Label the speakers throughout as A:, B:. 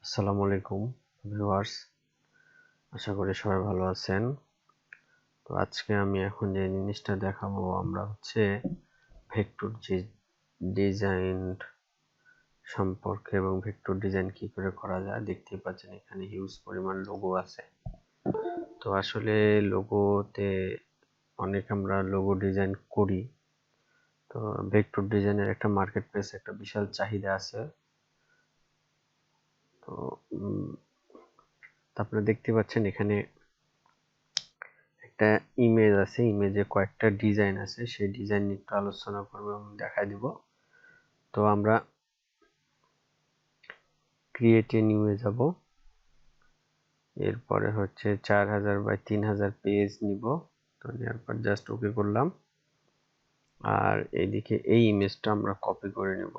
A: আসসালামু আলাইকুম ভিউয়ার্স, আশা করি সবাই ভালো আছেন। তো আজকে আমি এখন যে জিনিসটা দেখাবো আমরা হচ্ছে ভেক্টর ডিজাইন সম্পর্কে এবং ভেক্টর ডিজাইন কি করে করা যায়। দেখতেই পাচ্ছেন এখানে হিউজ পরিমাণ লোগো আছে। তো আসলে লোগোতে আমরা লোগো ডিজাইন করি। তো ভেক্টর ডিজাইনের একটা মার্কেট প্লেস, একটা বিশাল চাহিদা আছে। তো আপনারা দেখতে পাচ্ছেন এখানে একটা ইমেজ আছে, ইমেজে কয়েকটা ডিজাইন আছে, সেই ডিজাইন নিয়ে একটু আলোচনা করবো এবং দেখাই দিব। তো আমরা ক্রিয়েট এ নিউ এ যাব, এরপরে হচ্ছে 4000 বাই 3000 পেজ নিব। তো নেওয়ার পর জাস্ট ওকে করলাম, আর এইদিকে এই ইমেজটা আমরা কপি করে নেব।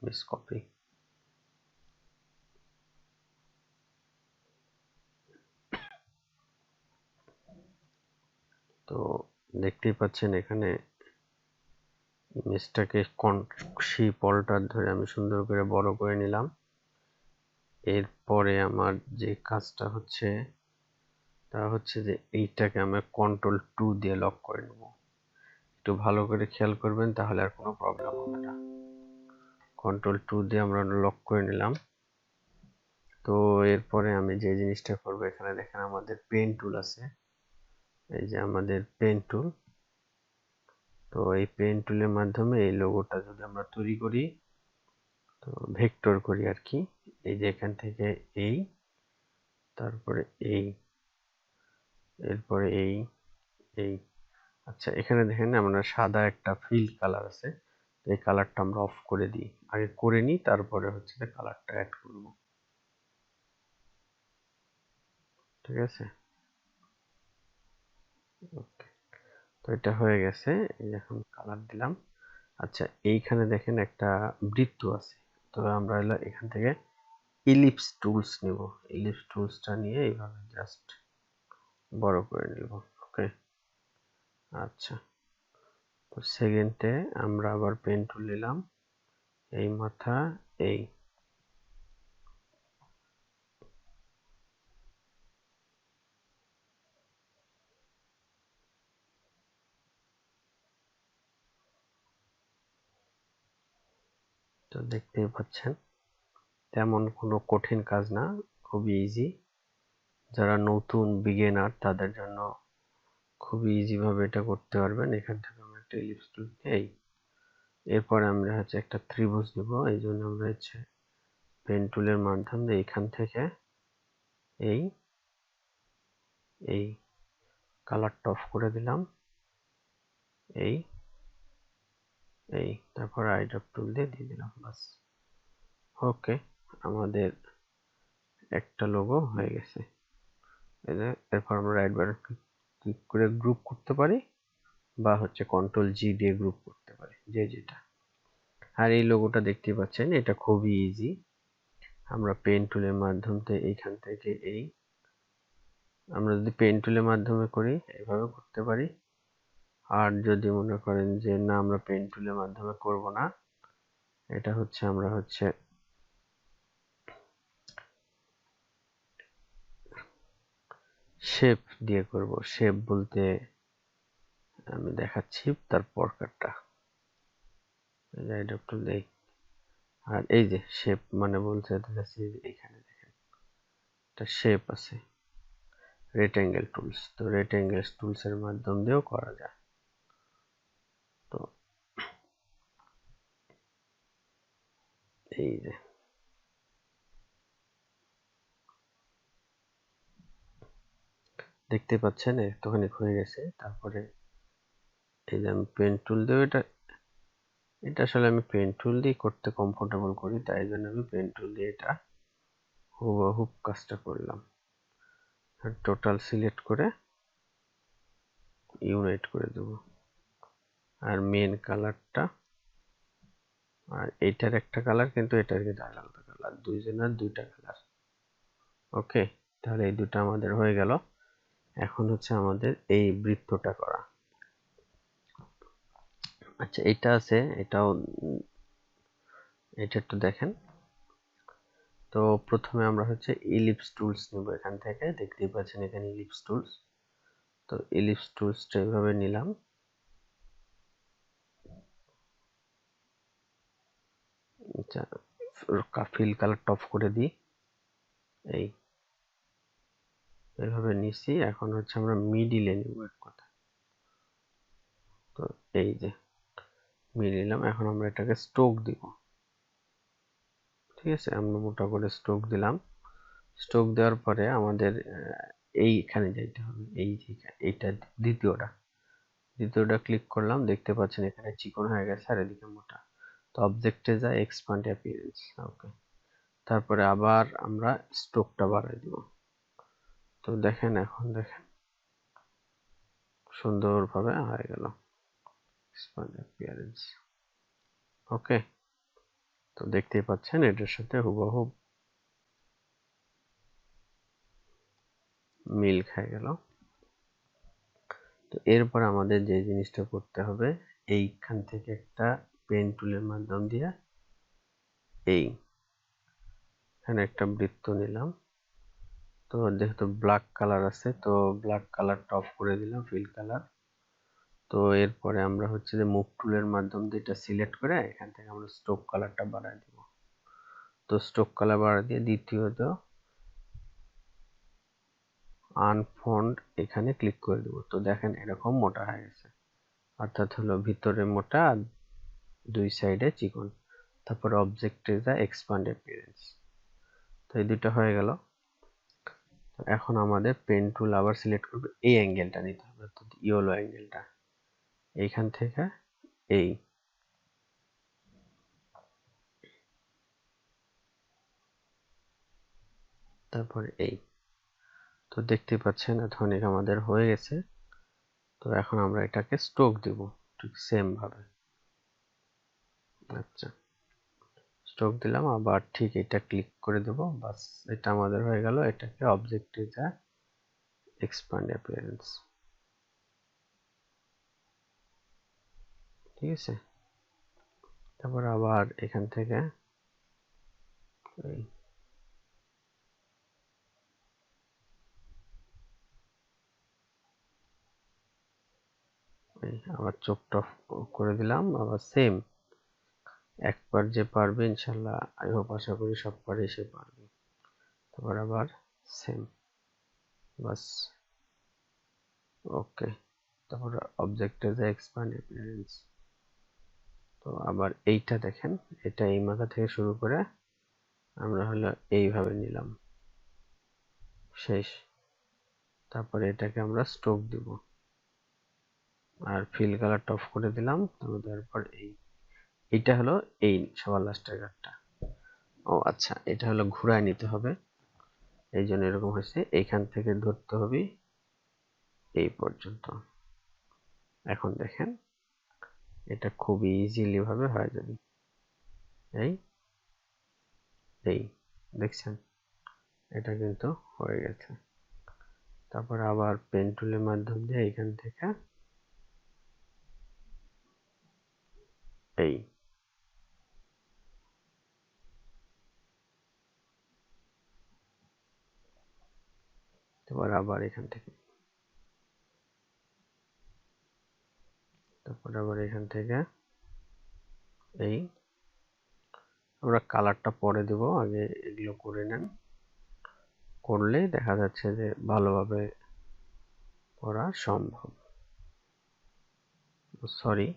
A: Image copy. তো দেখতেই পাচ্ছেন এখানে ইমেজটাকে শিপ অল্টার ধরে আমি সুন্দর করে বড় করে নিলাম। এরপরে আমার যে কাজটা হচ্ছে তা হচ্ছে যে এইটাকে আমরা Ctrl+2 দিয়ে লক করে নেব। একটু ভালো করে খেয়াল করবেন, তাহলে আর কোনো প্রবলেম হবে না। Ctrl+2 দিয়ে আমরা লক করে নিলাম। তো এরপরে আমি যে জিনিসটা করব, এখানে দেখেন আমাদের পেন টুল আছে, এই যে আমাদের পেন টুল। তো এই পেন টুলের মাধ্যমে এই লোগোটা যদি আমরা তৈরি করি, তো ভেক্টর করি আর কি। এই যে এখান থেকে এই, তারপরে এই, এরপরে এই, এই। আচ্ছা, এখানে দেখেন আমরা সাদা একটা ফিল কালার আছে, এই কালারটা আমরা অফ করে দিই, আগে করে নিই, তারপরে হচ্ছে যে কালারটা অ্যাড করব। ঠিক আছে, ওকে। তো এটা হয়ে গেছে, এই এখন কালার দিলাম। আচ্ছা, এইখানে দেখেন একটা বৃত্ত আছে, তো আমরা হলো এখান থেকে ইলিপস টুলস নিব। ইলিপস টুলসটা নিয়ে এইভাবে জাস্ট বড় করে নিব। ওকে, আচ্ছা। তো সেকেন্ডে আমরা আবার পেন টুল নিলাম, এই মাথা, এই। তো দেখতেই পাচ্ছেন তেমন কোনো কঠিন কাজ না, খুবই ইজি। যারা নতুন বিগিনার তাদের জন্য খুবই ইজি ভাবে এটা করতে পারবেন। এখান থেকে আমরা একটা ইলিপস টুল নেই, এরপরে আমরা হচ্ছে একটা ত্রিভুজ নিব। এই জন্য আমরা হচ্ছে পেন টুলের মাধ্যমে এখান থেকে এই এই কালারটা অফ করে দিলাম, এই এই, তারপর আইড্রপ টুল দিয়ে দিয়ে দিলাম, বাস। ওকে, আমাদের একটা লোগো হয়ে গেছে। এরপর আমরা রাইট বাটন ক্লিক করে গ্রুপ করতে পারি, বা হচ্ছে Ctrl+G দিয়ে গ্রুপ করতে পারি, যে যেটা। আর এই লোগোটা দেখতেই পাচ্ছেন, এটা খুবই ইজি। আমরা পেন টুলের মাধ্যমে এইখান থেকে এই, আমরা যদি পেন টুলের মাধ্যমে করি এইভাবে করতে পারি। আর যদি মনে করেন যে না, আমরা পেন টুলের মাধ্যমে করব না, এটা হচ্ছে আমরা হচ্ছে শেপ দিয়ে করব। শেপ বলতে আমি দেখাচ্ছি তার পরকারটা, একটু দেই। আর এই যে শেপ মানে বলছে এখানে দেখেন একটা শেপ আছে, রেক্টেঙ্গেল টুলস। তো রেক্টেঙ্গেল টুলস এর মাধ্যম দিয়েও করা যায়। তো এই যে দেখতে পাচ্ছেন একটুখানি হয়ে গেছে। তারপরে এই যে আমি পেন টুল দিয়ে এটা আসলে আমি পেন টুল দিয়ে করতে কমফোর্টেবল করি, তাই জন্য আমি পেন টুল দিয়ে এটা হুবহু কাজটা করলাম। টোটাল সিলেক্ট করে ইউনাইট করে দেব। আর মেন কালারটা আর এইটার একটা কালার, কিন্তু এটার কিন্তু আলাদা কালার, দুইজনের দুইটা কালার। ওকে, তাহলে এই দুটো আমাদের হয়ে গেল। এখন হচ্ছে আমাদের এই বৃত্তটা করা। আচ্ছা, এটা আছে, এটাও এটা একটু দেখেন। তো প্রথমে আমরা হচ্ছে ইলিপস টুলস নেব, এখান থেকে দেখতেই পাচ্ছেন এখানে ইলিপস টুলস। তো ইলিপস টুলসটা এইভাবে নিলাম, ফিল কালারটা অফ করে দিই, এইভাবে নিছি। এখন হচ্ছে আমরা মিডিলে নিব এক কথা। তো এই যে মিডিল নিলাম, এখন আমরা এটাকে স্ট্রোক দিব। ঠিক আছে, আমরা মোটা করে স্ট্রোক দিলাম। স্ট্রোক দেওয়ার পরে আমাদের এইখানে যাইতে হবে, এইটা দ্বিতীয়টা ক্লিক করলাম, দেখতে পাচ্ছেন এখানে চিকন হয়ে গেছে আর এদিকে মোটা। তো অবজেক্টে যায় এক্সপ্যান্ড অ্যাপিয়ারেন্স, ওকে। তারপরে আবার আমরা স্ট্রোকটা বাড়াই দিব। তো দেখেন, এখন দেখেন সুন্দরভাবে হয়ে গেল এক্সপ্যান্ড অ্যাপিয়ারেন্স, ওকে। তো দেখতেই পাচ্ছেন এটার সাথে হুবহু মিল খেয়ে গেল। তো এরপর আমাদের যে জিনিসটা করতে হবে, এইখান থেকে একটা পেন টুলের মাধ্যম দিয়ে এখানে একটা বৃত্ত নিলাম। তো যেহেতু ব্ল্যাক কালার আছে, তো ব্ল্যাক কালারটা অফ করে দিলাম, ফিল কালার। তো এরপরে আমরা হচ্ছে যে মুভ টুলের মাধ্যম দিয়ে এটা সিলেক্ট করে এখান থেকে আমরা স্ট্রোক কালারটা বাড়ায় দিব। তো স্ট্রোক কালার বাড়ায় দিয়ে দ্বিতীয়ত আনফন্ড এখানে ক্লিক করে দেব। তো দেখেন এরকম মোটা হয়ে গেছে, অর্থাৎ হলো ভিতরে মোটা আর দুই সাইডে চিকন। তারপরে অবজেক্টে যা এক্সপ্যান্ড অ্যাপিয়ারেন্স, তো এই দুটো হয়ে গেল। এখন আমাদের পেন টুল আবার সিলেক্ট করবে, এই অ্যাঙ্গেলটা নিতে হবে, অর্থাৎ ইয়েলো অ্যাঙ্গেলটা এইখান থেকে এই তারপরে এই। তো দেখতে পাচ্ছেন এখন আমাদের হয়ে গেছে। তো এখন আমরা এটাকে স্ট্রোক দিব ঠিক সেম ভাবে। আচ্ছা, স্ট্রোক দিলাম, আবার ঠিক এটা ক্লিক করে দেব, বাস এটা আমাদের হয়ে গেল। এটাকে অবজেক্টে যা এক্সপ্যান্ড অ্যাপিয়ারেন্স, ঠিক আছে। তারপর আবার এখান থেকে আবার চোখটা করে দিলাম, আবার সেম। একবার যে পারবে ইনশাল্লাহ, আই হোপ, আশা করি সব পারে, সে পারবে। তারপর আবার সেম, বাস, ওকে। তারপর অবজেক্টে যে এক্সপ্যান্ড অ্যাপিয়ারেন্স। তো আবার এইটা দেখেন, এটা এই মাথা থেকে শুরু করে আমরা হলো এইভাবে নিলাম, শেষ। তারপরে এটাকে আমরা স্ট্রোক দিব আর ফিল কালারটা অফ করে দিলাম। তারপর এইটা হলো এই সবার লাস্টের কাটটা। ও আচ্ছা, এটা হলো ঘুরায় নিতে হবে, এই জন্য এরকম হয়েছে। এইখান থেকে ধরতে হবে এই পর্যন্ত। এখন দেখেন এটা খুব ইজিলি ভাবে হয়ে যাবে, এই এই দেখছেন, এটা কিন্তু হয়ে গেছে। তারপর আবার পেন টুলের মাধ্যম দিয়ে এখান থেকে এই তারপর আবার এখান থেকে, তারপর আবার এখান থেকে এই। আমরা কালারটা পরে দেব, আগে এগুলো করে নেন, করলেই দেখা যাচ্ছে যে ভালোভাবে করা সম্ভব। সরি,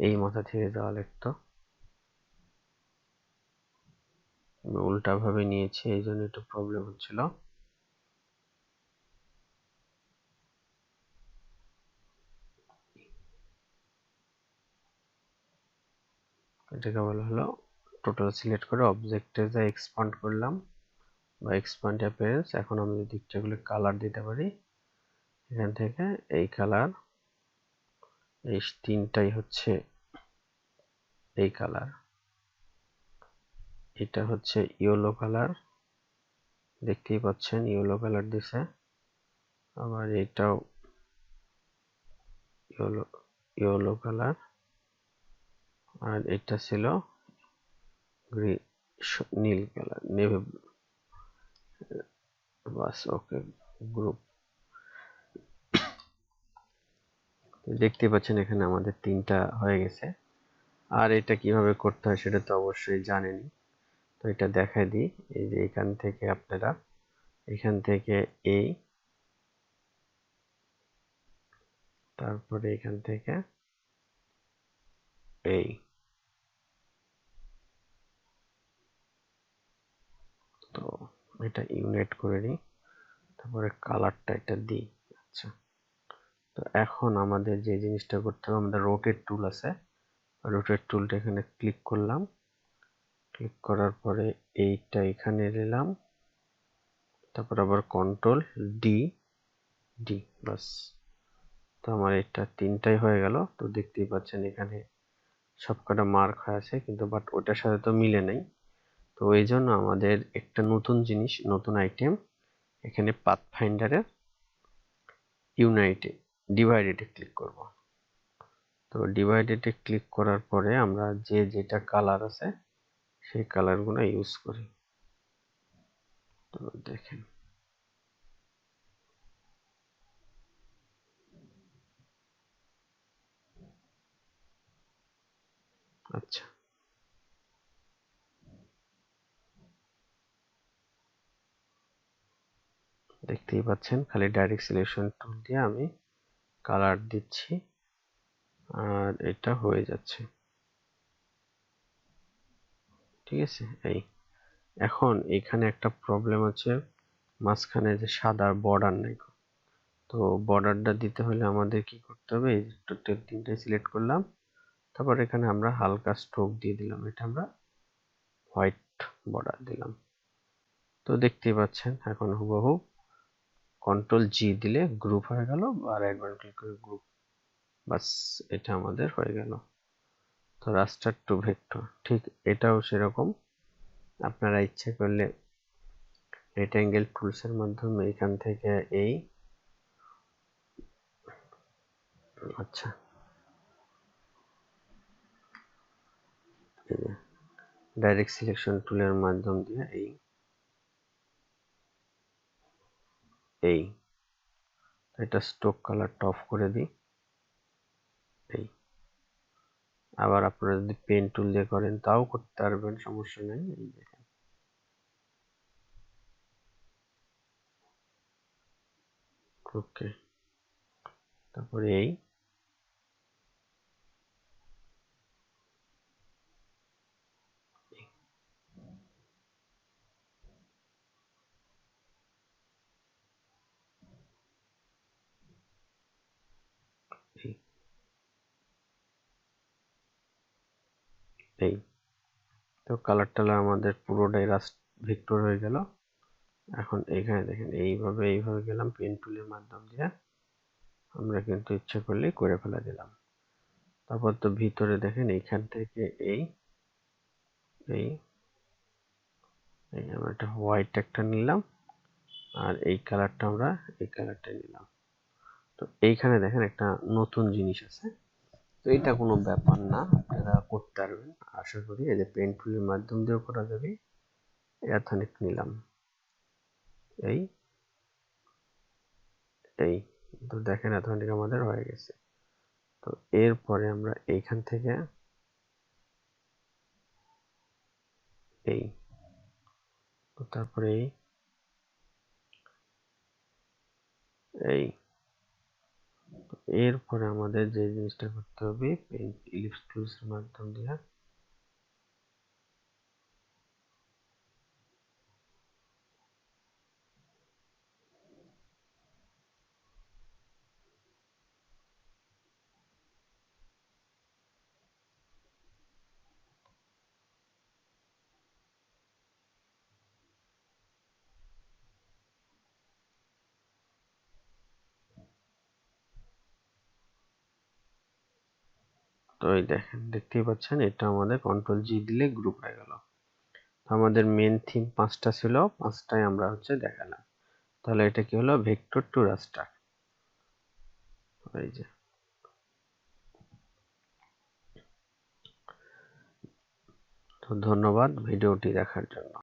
A: এই মাথা থেকে যাওয়া লাগতো, আমি উল্টা ভাবে নিয়েছি, এই জন্য একটু প্রবলেম হচ্ছিল। এটাকে বলা হলো টোটাল সিলেক্ট করে অবজেক্টে যা এক্সপান্ড করলাম বা এক্সপান্ড অ্যাপিয়ারেন্স। এখন আমি যদি এগুলো কালার দিতে পারি, এখান থেকে এই কালার, এই তিনটাই হচ্ছে এই কালার, এটা হচ্ছে ইয়েলো কালার, দেখতেই পাচ্ছেন ইয়েলো কালার দিছে। আবার এটাও ইয়েলো, ইয়েলো কালার, আর এটা ছিল গ্রিন, নীল কালার, নেভি, বাস ওকে। গ্রুপ, দেখতে পাচ্ছেন এখানে আমাদের 3টা হয়ে গেছে। আর এটা কিভাবে করতে হয় সেটা তো অবশ্যই জানেনই, তো এটা দেখাই দিই। এই যে এখান থেকে আপনারা এখান থেকে এই, তারপরে এখান থেকে এই, তো এটা ইউনাইট করে নিই, তারপরে কালারটা এটা দিই। আচ্ছা, তো এখন আমাদের যে জিনিসটা করতে হবে, আমাদের রোটেট টুল আছে, রোটেট টুলটা এখানে ক্লিক করলাম, ক্লিক করার পরে এইটা এখানে নিলাম, তারপর আবার কন্ট্রোল ডি, ডি, বাস। তো আমার এটা 3টাই হয়ে গেল। তো দেখতেই পাচ্ছেন এখানে সবকটা মার্ক হয়ে আছে, কিন্তু বাট ওটার সাথে তো মিলে নাই। তো এই জন্য আমাদের একটা নতুন জিনিস, নতুন আইটেম, এখানে পাথ ফাইন্ডারের ইউনাইটে ডিভাইডেডে ক্লিক করব। তো ডিভাইডেডে ক্লিক করার পরে আমরা যে যেটা কালার আছে সেই কালারগুলো ইউজ করি। তো দেখেন, আচ্ছা, দেখতেই পাচ্ছেন খালি ডাইরেক্ট সিলেকশন টুল দিয়ে আমি কালার দিচ্ছি আর এটা হয়ে যাচ্ছে। ঠিক আছে, এই এখন এখানে একটা প্রবলেম হচ্ছে, মাঝখানে যে সাদা বর্ডার নাই, তো বর্ডারটা দিতে হলে আমাদের কি করতে হবে, এই টোটাল 3টাই সিলেক্ট করলাম, তারপর এখানে আমরা হালকা স্ট্রোক দিয়ে দিলাম, এটা আমরা হোয়াইট বর্ডার দিলাম। তো দেখতেই পাচ্ছেন এখন হুবহু কন্ট্রোল জি দিলে গ্রুপ হয়ে গেল, আর একবার ক্লিক করে গ্রুপ, বাস এটা আমাদের হয়ে গেল। তো রাস্টার টু ভেক্টর ঠিক এটাও সেরকম, আপনারা ইচ্ছে করলে রেক্টাঙ্গেল টুলসের মাধ্যমে এখান থেকে এই, আচ্ছা, ডাইরেক্ট সিলেকশন টুলের মাধ্যম দিয়ে এই এটা স্ট্রোক কালারটা অফ করে দিই। এই আবার আপনারা যদি পেন টুল দিয়ে করেন তাও করতে পারবেন, সমস্যা নেই। এই দেখেন, ওকে, তারপরে এই এই এই তো কালার টালার আমাদের পুরোটাই রাস্ট ভেক্টর হয়ে গেল। এখন এখানে দেখেন এইভাবে গেলাম পেন টুলের মাধ্যম দিয়ে, আমরা কিন্তু ইচ্ছে করলেই করে ফেলা দিলাম। তারপর তো ভিতরে দেখেন এইখান থেকে এই এই এই আমরা একটা হোয়াইট একটা নিলাম, আর এই কালারটা আমরা এই কালারটা নিলাম। তো এইখানে দেখেন একটা নতুন জিনিস আছে, তো এটা কোনো ব্যাপার না, আপনারা করতে পারবেন আশা করি। এই যে পেন টুলের মাধ্যম দিয়েও করা যাবে। এথনিক নিলাম, এই এই তো দেখেন এথনিক আমাদের হয়ে গেছে। তো এরপরে আমরা এইখান থেকে এই, তো তারপরে এই এরপরে আমাদের যে জিনিসটা করতে হবে, পেন ইলিপস টুলসের মাধ্যম দিয়ে তো এই দেখেন, দেখতেই পাচ্ছেন এটা আমাদের কন্ট্রোল জি দিলে গ্রুপ হয়ে গেল। আমাদের মেন থিম 5টা ছিল, 5টাই আমরা দেখালাম। তাহলে এটা কি হলো, ভেক্টর টু রাস্টার। এই যে তো ধন্যবাদ ভিডিওটি দেখার জন্য।